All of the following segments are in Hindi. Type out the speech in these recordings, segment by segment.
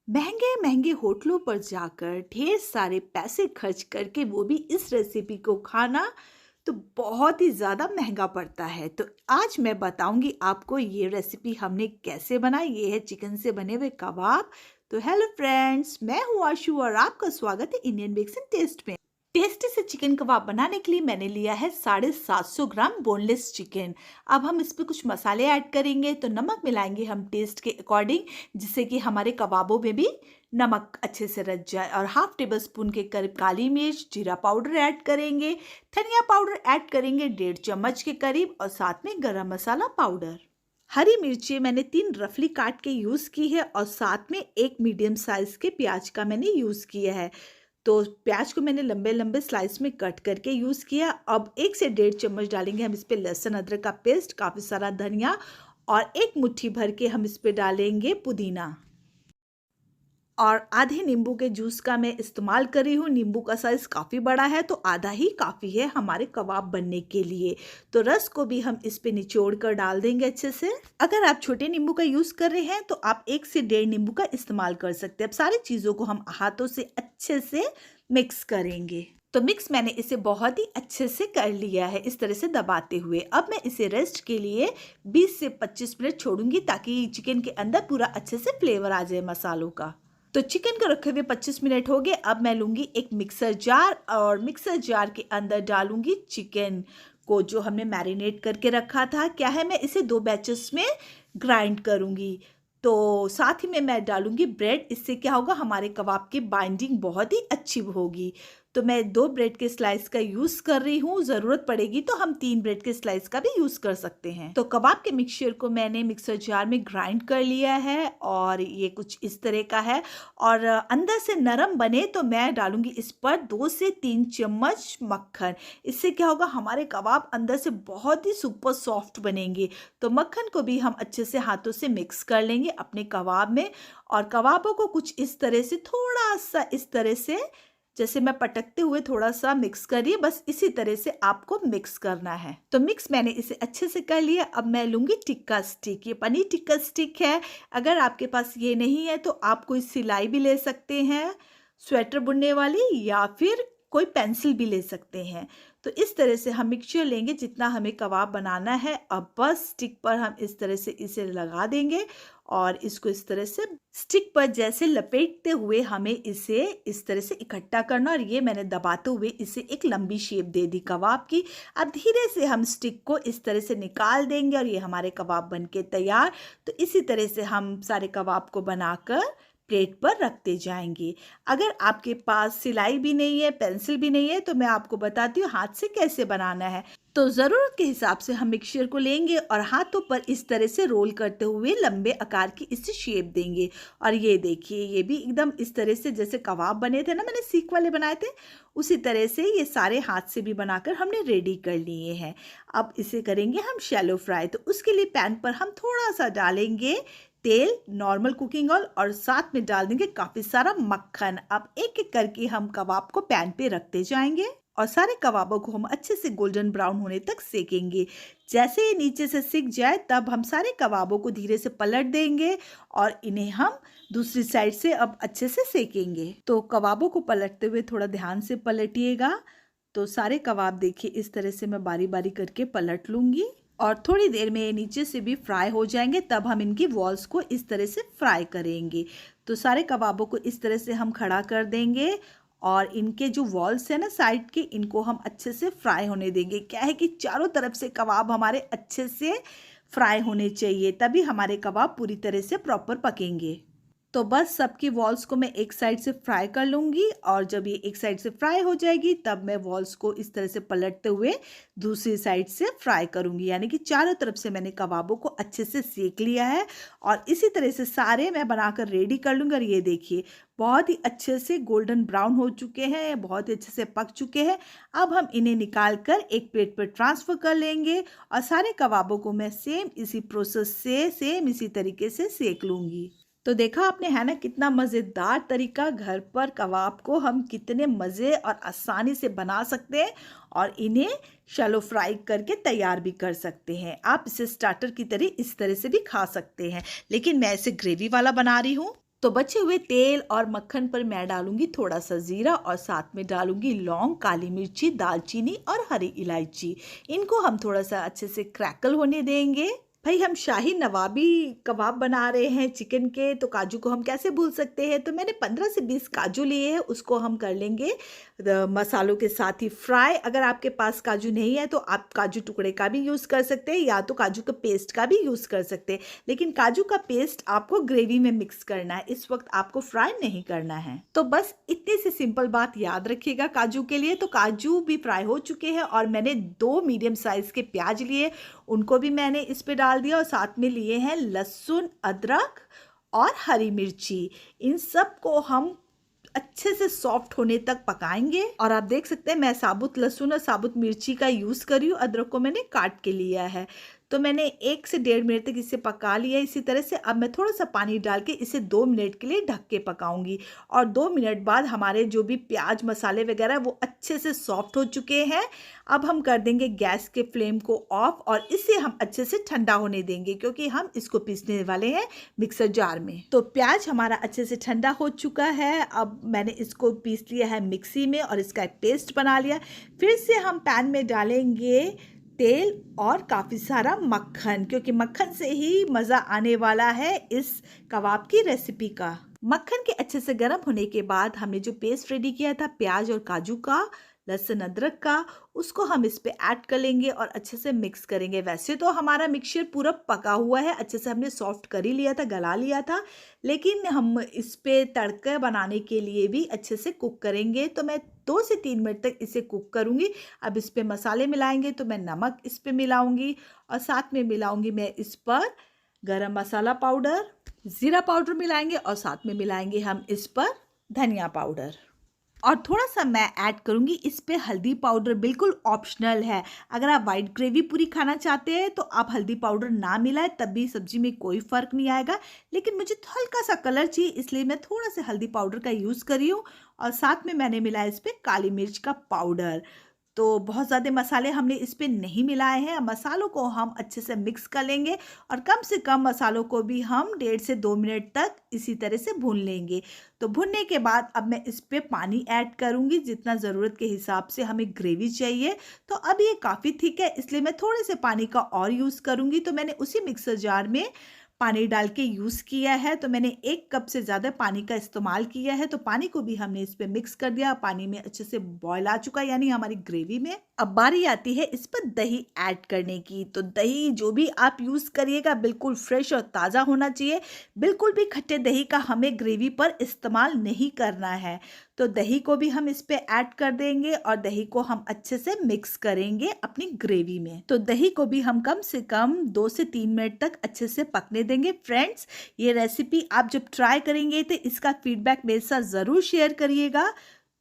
महंगे महंगे होटलों पर जाकर ढेर सारे पैसे खर्च करके वो भी इस रेसिपी को खाना तो बहुत ही ज़्यादा महंगा पड़ता है। तो आज मैं बताऊंगी आपको ये रेसिपी हमने कैसे बनाई। ये है चिकन से बने हुए कबाब। तो हेलो फ्रेंड्स, मैं हूँ आशु और आपका स्वागत है इंडियन बेक्स एंड टेस्ट में। टेस्टी से चिकन कबाब बनाने के लिए मैंने लिया है 750 ग्राम बोनलेस चिकन। अब हम इस पे कुछ मसाले ऐड करेंगे। तो नमक मिलाएंगे हम टेस्ट के अकॉर्डिंग, जिससे कि हमारे कबाबों में भी नमक अच्छे से रच जाए। और हाफ टेबल स्पून के करीब काली मिर्च, जीरा पाउडर ऐड करेंगे, धनिया पाउडर ऐड करेंगे 1.5 चम्मच के करीब, और साथ में गरम मसाला पाउडर। हरी मिर्ची मैंने 3 रफली काट के यूज़ की है, और साथ में एक मीडियम साइज के प्याज का मैंने यूज़ किया है। तो प्याज को मैंने लंबे लंबे स्लाइस में कट करके यूज़ किया। अब 1 से 1.5 चम्मच डालेंगे हम इस पे लहसुन अदरक का पेस्ट, काफ़ी सारा धनिया, और एक मुट्ठी भर के हम इस पे डालेंगे पुदीना। और आधे नींबू के जूस का मैं इस्तेमाल कर रही हूँ। नींबू का साइज़ काफ़ी बड़ा है, तो आधा ही काफ़ी है हमारे कबाब बनने के लिए। तो रस को भी हम इस पे निचोड़ कर डाल देंगे अच्छे से। अगर आप छोटे नींबू का यूज़ कर रहे हैं तो आप 1 से 1.5 नींबू का इस्तेमाल कर सकते हैं। अब सारी चीज़ों को हम हाथों से अच्छे से मिक्स करेंगे। तो मिक्स मैंने इसे बहुत ही अच्छे से कर लिया है, इस तरह से दबाते हुए। अब मैं इसे रेस्ट के लिए 20 से 25 मिनट छोड़ूंगी, ताकि चिकन के अंदर पूरा अच्छे से फ्लेवर आ जाए मसालों का। तो चिकन को रखे हुए 25 मिनट हो गए। अब मैं लूँगी एक मिक्सर जार, और मिक्सर जार के अंदर डालूंगी चिकन को जो हमने मैरिनेट करके रखा था। क्या है, मैं इसे 2 बैचेस में ग्राइंड करूँगी। तो साथ ही में मैं डालूंगी ब्रेड। इससे क्या होगा, हमारे कबाब की बाइंडिंग बहुत ही अच्छी होगी। तो मैं 2 ब्रेड के स्लाइस का यूज़ कर रही हूँ। ज़रूरत पड़ेगी तो हम 3 ब्रेड के स्लाइस का भी यूज़ कर सकते हैं। तो कबाब के मिक्सचर को मैंने मिक्सर जार में ग्राइंड कर लिया है, और ये कुछ इस तरह का है। और अंदर से नरम बने तो मैं डालूंगी इस पर 2 से 3 चम्मच मक्खन। इससे क्या होगा, हमारे कबाब अंदर से बहुत ही सुपर सॉफ्ट बनेंगे। तो मक्खन को भी हम अच्छे से हाथों से मिक्स कर लेंगे अपने कबाब में। और कबाबों को कुछ इस तरह से, थोड़ा सा इस तरह से, जैसे मैं पटकते हुए थोड़ा सा मिक्स करिए, बस इसी तरह से आपको मिक्स करना है। तो मिक्स मैंने इसे अच्छे से कर लिया। अब मैं लूँगी टिक्का स्टिक। ये पनीर टिक्का स्टिक है। अगर आपके पास ये नहीं है तो आप कोई सिलाई भी ले सकते हैं, स्वेटर बुनने वाली, या फिर कोई पेंसिल भी ले सकते हैं। तो इस तरह से हम मिक्सचर लेंगे जितना हमें कबाब बनाना है। अब बस स्टिक पर हम इस तरह से इसे लगा देंगे, और इसको इस तरह से स्टिक पर जैसे लपेटते हुए हमें इसे इस तरह से इकट्ठा करना। और ये मैंने दबाते हुए इसे एक लंबी शेप दे दी कबाब की। अब धीरे से हम स्टिक को इस तरह से निकाल देंगे, और ये हमारे कबाब बनके तैयार। तो इसी तरह से हम सारे कबाब को बनाकर प्लेट पर रखते जाएंगे। अगर आपके पास सिलाई भी नहीं है, पेंसिल भी नहीं है, तो मैं आपको बताती हूँ हाथ से कैसे बनाना है। तो ज़रूरत के हिसाब से हम मिक्सचर को लेंगे और हाथों पर इस तरह से रोल करते हुए लंबे आकार की इसे शेप देंगे। और ये देखिए, ये भी एकदम इस तरह से जैसे कबाब बने थे ना, मैंने सीख वाले बनाए थे, उसी तरह से ये सारे हाथ से भी बनाकर हमने रेडी कर लिए हैं। अब इसे करेंगे हम शैलो फ्राई। तो उसके लिए पैन पर हम थोड़ा सा डालेंगे तेल, नॉर्मल कुकिंग ऑयल, और साथ में डाल देंगे काफ़ी सारा मक्खन। अब एक एक करके हम कबाब को पैन पे रखते जाएंगे, और सारे कबाबों को हम अच्छे से गोल्डन ब्राउन होने तक सेकेंगे। जैसे ये नीचे से सिक जाए तब हम सारे कबाबों को धीरे से पलट देंगे, और इन्हें हम दूसरी साइड से अब अच्छे से सेकेंगे। तो कबाबों को पलटते हुए थोड़ा ध्यान से पलटिएगा। तो सारे कबाब देखिए इस तरह से मैं बारी बारी करके पलट लूँगी, और थोड़ी देर में ये नीचे से भी फ्राई हो जाएंगे। तब हम इनकी वॉल्स को इस तरह से फ्राई करेंगे। तो सारे कबाबों को इस तरह से हम खड़ा कर देंगे, और इनके जो वॉल्स है ना साइड के, इनको हम अच्छे से फ्राई होने देंगे। क्या है कि चारों तरफ से कबाब हमारे अच्छे से फ्राई होने चाहिए, तभी हमारे कबाब पूरी तरह से प्रॉपर पकेंगे। तो बस सबकी वॉल्स को मैं एक साइड से फ्राई कर लूँगी, और जब ये एक साइड से फ्राई हो जाएगी तब मैं वॉल्स को इस तरह से पलटते हुए दूसरी साइड से फ्राई करूँगी। यानी कि चारों तरफ से मैंने कबाबों को अच्छे से सेक लिया है, और इसी तरह से सारे मैं बनाकर रेडी कर लूँगी। और ये देखिए बहुत ही अच्छे से गोल्डन ब्राउन हो चुके हैं, बहुत ही अच्छे से पक चुके हैं। अब हम इन्हें निकाल कर एक प्लेट पर ट्रांसफ़र कर लेंगे, और सारे कबाबों को मैं सेम इसी प्रोसेस से, सेम इसी तरीके से सेक लूँगी। तो देखा आपने, है ना, कितना मज़ेदार तरीका। घर पर कबाब को हम कितने मज़े और आसानी से बना सकते हैं, और इन्हें शैलो फ्राई करके तैयार भी कर सकते हैं। आप इसे स्टार्टर की तरह इस तरह से भी खा सकते हैं, लेकिन मैं इसे ग्रेवी वाला बना रही हूँ। तो बचे हुए तेल और मक्खन पर मैं डालूंगी थोड़ा सा जीरा और साथ में डालूंगी लौंग, काली मिर्ची, दालचीनी और हरी इलायची। इनको हम थोड़ा सा अच्छे से क्रैकल होने देंगे। भाई हम शाही नवाबी कबाब बना रहे हैं चिकन के, तो काजू को हम कैसे भूल सकते हैं। तो मैंने 15 से 20 काजू लिए हैं, उसको हम कर लेंगे मसालों के साथ ही फ्राई। अगर आपके पास काजू नहीं है तो आप काजू टुकड़े का भी यूज़ कर सकते हैं या तो काजू का पेस्ट का भी यूज़ कर सकते हैं, लेकिन काजू का पेस्ट आपको ग्रेवी में मिक्स करना है, इस वक्त आपको फ्राई नहीं करना है। तो बस इतनी सी सिंपल बात याद रखिएगा काजू के लिए। तो काजू भी फ्राई हो चुके हैं और मैंने 2 मीडियम साइज के प्याज लिए, उनको भी मैंने इस पे डाल दिया और साथ में लिए हैं लहसुन, अदरक और हरी मिर्ची। इन सब को हम अच्छे से सॉफ्ट होने तक पकाएंगे। और आप देख सकते हैं मैं साबुत लहसुन और साबुत मिर्ची का यूज़ कर रही हूँ, अदरक को मैंने काट के लिया है। तो मैंने 1 से 1.5 मिनट तक इसे पका लिया। इसी तरह से अब मैं थोड़ा सा पानी डाल के इसे 2 मिनट के लिए ढक के पकाऊंगी। और 2 मिनट बाद हमारे जो भी प्याज मसाले वगैरह वो अच्छे से सॉफ्ट हो चुके हैं। अब हम कर देंगे गैस के फ्लेम को ऑफ और इसे हम अच्छे से ठंडा होने देंगे, क्योंकि हम इसको पीसने वाले हैं मिक्सर जार में। तो प्याज हमारा अच्छे से ठंडा हो चुका है। अब मैंने इसको पीस लिया है मिक्सी में और इसका एक पेस्ट बना लिया। फिर से हम पैन में डालेंगे तेल और काफ़ी सारा मक्खन, क्योंकि मक्खन से ही मज़ा आने वाला है इस कबाब की रेसिपी का। मक्खन के अच्छे से गर्म होने के बाद हमने जो पेस्ट रेडी किया था प्याज और काजू का, लहसुन अदरक का, उसको हम इस पे ऐड कर लेंगे और अच्छे से मिक्स करेंगे। वैसे तो हमारा मिक्सचर पूरा पका हुआ है, अच्छे से हमने सॉफ्ट कर ही लिया था, गला लिया था, लेकिन हम इस पे तड़का बनाने के लिए भी अच्छे से कुक करेंगे। तो मैं 2 से 3 मिनट तक इसे कुक करूँगी। अब इस पे मसाले मिलाएंगे, तो मैं नमक इस पे मिलाऊंगी और साथ में मिलाऊंगी मैं इस पर गरम मसाला पाउडर, ज़ीरा पाउडर मिलाएंगे और साथ में मिलाएंगे हम इस पर धनिया पाउडर। और थोड़ा सा मैं ऐड करूँगी इस पे हल्दी पाउडर, बिल्कुल ऑप्शनल है। अगर आप वाइट ग्रेवी पूरी खाना चाहते हैं तो आप हल्दी पाउडर ना मिलाएं, तब भी सब्जी में कोई फ़र्क नहीं आएगा। लेकिन मुझे हल्का सा कलर चाहिए, इसलिए मैं थोड़ा सा हल्दी पाउडर का यूज़ कर रही हूँ। और साथ में मैंने मिलाया इस पर काली मिर्च का पाउडर। तो बहुत ज़्यादा मसाले हमने इस पे नहीं मिलाए हैं। मसालों को हम अच्छे से मिक्स कर लेंगे और कम से कम मसालों को भी हम 1.5 से 2 मिनट तक इसी तरह से भून लेंगे। तो भुनने के बाद अब मैं इस पे पानी ऐड करूँगी, जितना ज़रूरत के हिसाब से हमें ग्रेवी चाहिए। तो अब ये काफ़ी थिक है, इसलिए मैं थोड़े से पानी का और यूज़ करूँगी। तो मैंने उसी मिक्सर जार में पानी डाल के यूज़ किया है। तो मैंने 1 कप से ज़्यादा पानी का इस्तेमाल किया है। तो पानी को भी हमने इस पे मिक्स कर दिया। पानी में अच्छे से बॉयल आ चुका है, यानी हमारी ग्रेवी में। अब बारी आती है इस पर दही ऐड करने की। तो दही जो भी आप यूज़ करिएगा बिल्कुल फ्रेश और ताज़ा होना चाहिए। बिल्कुल भी खट्टे दही का हमें ग्रेवी पर इस्तेमाल नहीं करना है। तो दही को भी हम इस पे ऐड कर देंगे और दही को हम अच्छे से मिक्स करेंगे अपनी ग्रेवी में। तो दही को भी हम कम से कम 2 से 3 मिनट तक अच्छे से पकने देंगे। फ्रेंड्स, ये रेसिपी आप जब ट्राई करेंगे तो इसका फीडबैक मेरे साथ ज़रूर शेयर करिएगा।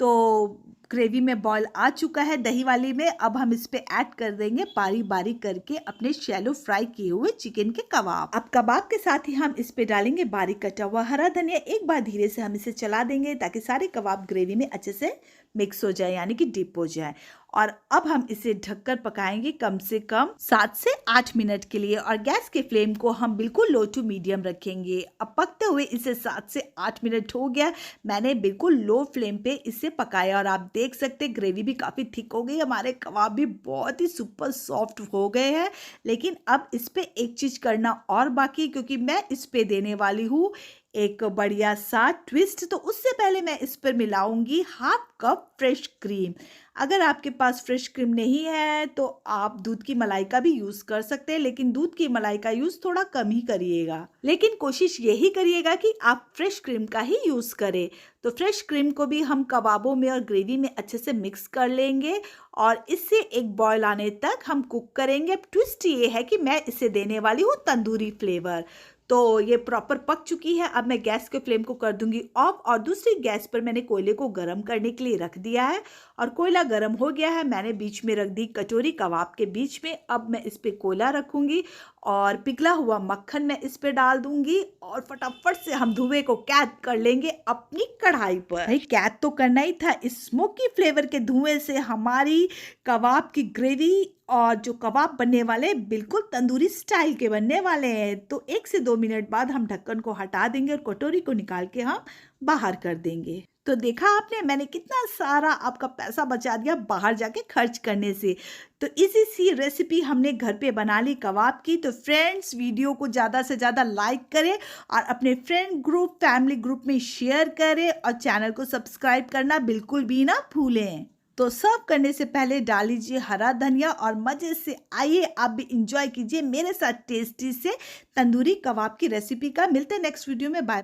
तो ग्रेवी में बॉयल आ चुका है दही वाली में। अब हम इस पे ऐड कर देंगे बारी बारी करके अपने शैलो फ्राई किए हुए चिकन के कबाब। अब कबाब के साथ ही हम इस पे डालेंगे बारीक कटा हुआ हरा धनिया। एक बार धीरे से हम इसे चला देंगे ताकि सारे कबाब ग्रेवी में अच्छे से मिक्स हो जाए, यानी कि डिप हो जाए। और अब हम इसे ढककर पकाएंगे कम से कम 7 से 8 मिनट के लिए और गैस के फ्लेम को हम बिल्कुल लो टू मीडियम रखेंगे। अब पकते हुए इसे 7 से 8 मिनट हो गया। मैंने बिल्कुल लो फ्लेम पे इसे पकाया और आप देख सकते ग्रेवी भी काफ़ी थिक हो गई, हमारे कबाब भी बहुत ही सुपर सॉफ्ट हो गए हैं। लेकिन अब इस पे एक चीज़ करना और बाकी, क्योंकि मैं इस पे देने वाली हूँ एक बढ़िया सा ट्विस्ट। तो उससे पहले मैं इस पर मिलाऊंगी हाफ कप फ्रेश क्रीम। अगर आपके पास फ्रेश क्रीम नहीं है तो आप दूध की मलाई का भी यूज़ कर सकते हैं, लेकिन दूध की मलाई का यूज़ थोड़ा कम ही करिएगा। लेकिन कोशिश यही करिएगा कि आप फ्रेश क्रीम का ही यूज़ करें। तो फ्रेश क्रीम को भी हम कबाबों में और ग्रेवी में अच्छे से मिक्स कर लेंगे और इससे एक बॉयल आने तक हम कुक करेंगे। अब ट्विस्ट ये है कि मैं इसे देने वाली हूँ तंदूरी फ्लेवर। तो ये प्रॉपर पक चुकी है। अब मैं गैस के फ्लेम को कर दूंगी ऑफ और दूसरी गैस पर मैंने कोयले को गर्म करने के लिए रख दिया है और कोयला गर्म हो गया है। मैंने बीच में रख दी कटोरी कबाब के बीच में। अब मैं इस पे कोयला रखूंगी और पिघला हुआ मक्खन मैं इस पे डाल दूंगी और फटाफट से हम धुएं को कैद कर लेंगे अपनी कढ़ाई पर। भाई कैद तो करना ही था, इस स्मोकी फ्लेवर के धुएं से हमारी कबाब की ग्रेवी और जो कबाब बनने वाले बिल्कुल तंदूरी स्टाइल के बनने वाले हैं। तो 1 से 2 मिनट बाद हम ढक्कन को हटा देंगे और कटोरी को निकाल के हम बाहर कर देंगे। तो देखा आपने, मैंने कितना सारा आपका पैसा बचा दिया बाहर जाके खर्च करने से। तो इसी सी रेसिपी हमने घर पे बना ली कबाब की। तो फ्रेंड्स, वीडियो को ज़्यादा से ज़्यादा लाइक करें और अपने फ्रेंड ग्रुप, फैमिली ग्रुप में शेयर करें और चैनल को सब्सक्राइब करना बिल्कुल भी ना भूलें। तो सर्व करने से पहले डाल लीजिए हरा धनिया और मज़े से आइए आप भी इंजॉय कीजिए मेरे साथ टेस्टी से तंदूरी कबाब की रेसिपी का। मिलते हैं नेक्स्ट वीडियो में। बाय।